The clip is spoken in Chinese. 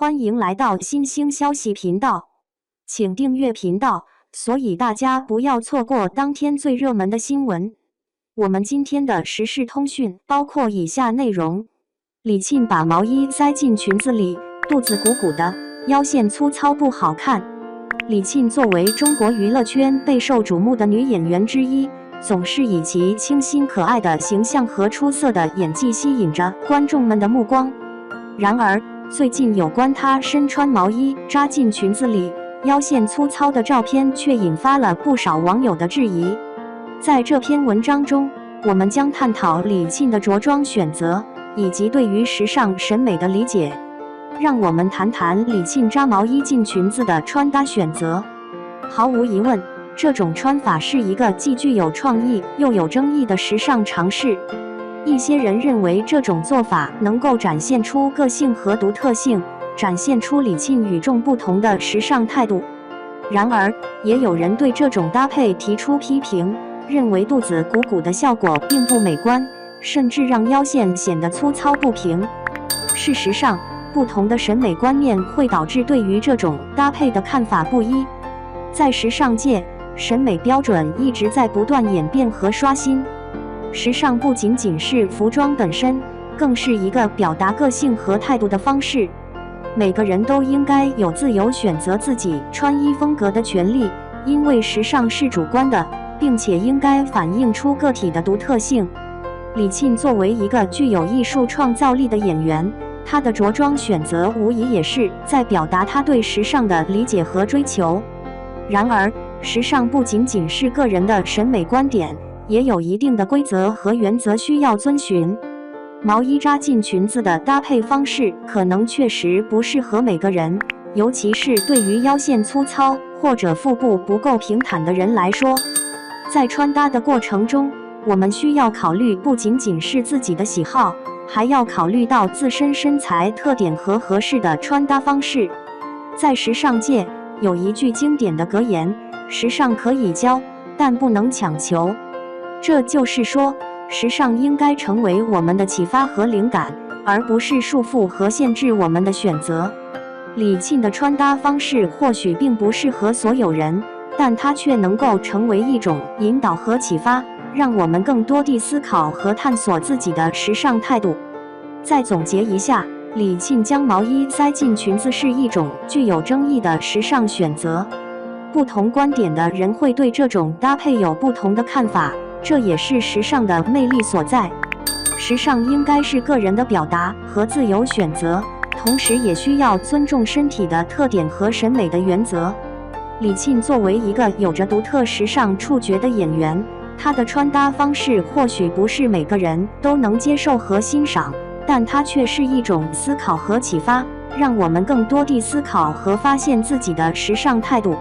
欢迎来到新兴消息频道，请订阅频道，所以大家不要错过当天最热门的新闻。我们今天的时事通讯包括以下内容：李沁把毛衣塞进裙子里，肚子鼓鼓的，腰线粗糙不好看。李沁作为中国娱乐圈备受瞩目的女演员之一，总是以其清新可爱的形象和出色的演技吸引着观众们的目光。然而，最近有关她身穿毛衣扎进裙子里、腰线粗糙的照片却引发了不少网友的质疑。在这篇文章中，我们将探讨李沁的着装选择以及对于时尚审美的理解。让我们谈谈李沁扎毛衣进裙子的穿搭选择。毫无疑问，这种穿法是一个既具有创意又有争议的时尚尝试。一些人认为这种做法能够展现出个性和独特性，展现出李沁与众不同的时尚态度。然而，也有人对这种搭配提出批评，认为肚子鼓鼓的效果并不美观，甚至让腰线显得粗糙不平。事实上，不同的审美观念会导致对于这种搭配的看法不一。在时尚界，审美标准一直在不断演变和刷新。时尚不仅仅是服装本身，更是一个表达个性和态度的方式。每个人都应该有自由选择自己穿衣风格的权利，因为时尚是主观的，并且应该反映出个体的独特性。李沁作为一个具有艺术创造力的演员，她的着装选择无疑也是在表达她对时尚的理解和追求。然而，时尚不仅仅是个人的审美观点，也有一定的规则和原则需要遵循。毛衣扎进裙子的搭配方式可能确实不适合每个人，尤其是对于腰线粗糙或者腹部不够平坦的人来说。在穿搭的过程中，我们需要考虑不仅仅是自己的喜好，还要考虑到自身身材特点和合适的穿搭方式。在时尚界，有一句经典的格言：时尚可以教，但不能强求。这就是说，时尚应该成为我们的启发和灵感，而不是束缚和限制我们的选择。李沁的穿搭方式或许并不适合所有人，但它却能够成为一种引导和启发，让我们更多地思考和探索自己的时尚态度。再总结一下，李沁将毛衣塞进裙子是一种具有争议的时尚选择。不同观点的人会对这种搭配有不同的看法，这也是时尚的魅力所在。时尚应该是个人的表达和自由选择，同时也需要尊重身体的特点和审美的原则。李沁作为一个有着独特时尚触觉的演员，她的穿搭方式或许不是每个人都能接受和欣赏，但它却是一种思考和启发，让我们更多地思考和发现自己的时尚态度。